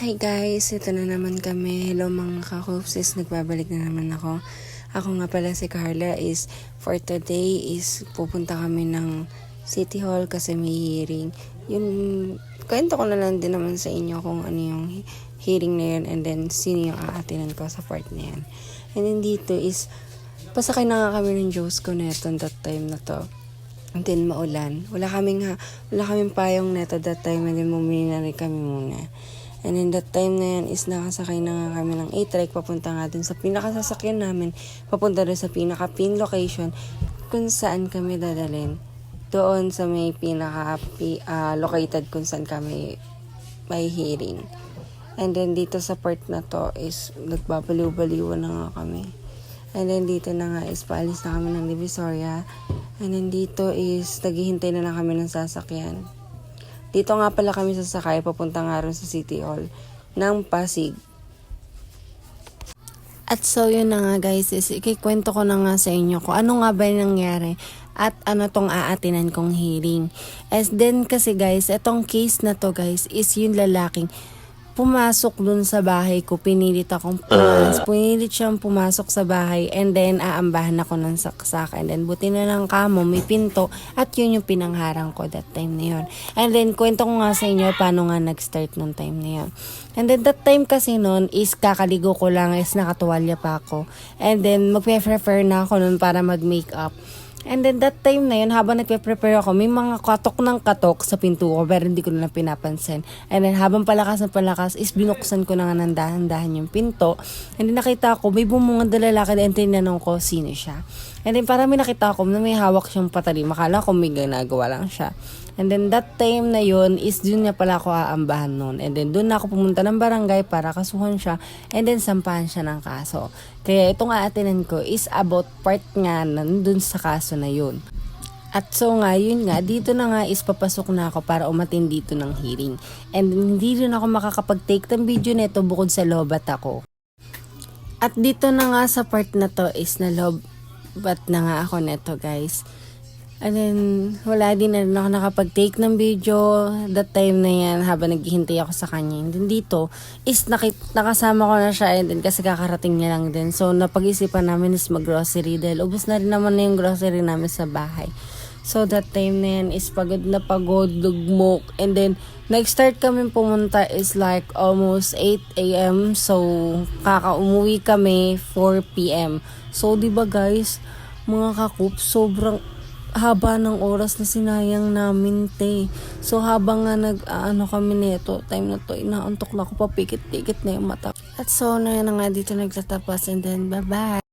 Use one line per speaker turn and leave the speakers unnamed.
Hi guys, ito na naman kami. Hello mga kakopsis, nagbabalik na naman ako. Ako nga pala si Carla is for today is pupunta kami ng City Hall kasi may hearing. Yung kwento ko na lang din naman sa inyo kung ano yung hearing na yun and then sino yung aatinan ko sa part na yan. And then dito is pasakay na nga kami ng Diyos ko neto that time na to. And then maulan. Wala kaming payong neto that time and then bumili na rin kami muna. And in that time na yan is nakasakay na nga kami ng A-Trike papunta nga dun sa pinakasasakyan namin, papunta dun sa pinaka-pin location kung saan kami dadalhin. Doon sa may pinaka-located kung saan kami may hearing. And then dito sa part na to is nagbabaliw-baliwan na nga kami. And then dito na nga is paalis na kami ng Divisoria. And then dito is naghihintay na kami ng sasakyan. Dito nga pala kami sasakay, papunta nga rin sa City Hall ng Pasig. At so yun na nga guys, is ikikwento ko na nga sa inyo kung ano nga ba yung nangyari at ano tong aatinan kong hearing. As then kasi guys, itong case na to guys is yung lalaking pumasok dun sa bahay ko, pinilit siyang pumasok sa bahay and then aambahan ako ng saksak and then buti na lang kamo may pinto at yun yung pinangharang ko that time na yun. And then kwento ko nga sa inyo paano nga nag-start nung time na yun. And then that time kasi nun is kakaligo ko lang, is nakatuwalya pa ako and then magpe-prefer na ako nun para mag-makeup. And then that time na yun, habang nagpe-prepare ako, may mga katok ng katok sa pinto ko pero hindi ko na pinapansin. And then habang palakas is binuksan ko na nga ng dahan-dahan yung pinto. And then nakita ko, may bumungad na lalaki and tinanong ko sino siya. And then parang may nakita ko na may hawak siyang patalim. Akala ko may ginagawa lang siya. And then that time na yun is dun niya pala ako aambahan nun. And then dun na ako pumunta ng barangay para kasuhan siya. And then sampahan siya ng kaso. Kaya itong aatinan ko is about part nga nandun sa kaso na yun. At so nga, yun nga, dito na nga is papasok na ako para umatin dito ng hearing. And hindi rin ako makakapag-take ng video nito bukod sa lobat ako. At dito na nga sa part na to is nalobat na nga ako neto guys. And then, wala din na rin ako nakapag-take ng video that time na yan habang naghihintay ako sa kanya. And then dito, is nakasama ko na siya and then kasi kakarating niya lang din. So, napag-isipan namin is mag-grocery dahil ubos na rin naman na yung grocery namin sa bahay. So, that time na yan is pagod na pagod, lugmok. And then, nag-start kami pumunta is like almost 8 a.m. So, umuwi kami 4 p.m. So, diba guys, mga kakup, sobrang haba ng oras na sinayang namin te. So habang nga kami nito, time na to, inaantok na ako, papikit-pikit na yung mata. At so na nga dito nagtatapos and then bye-bye.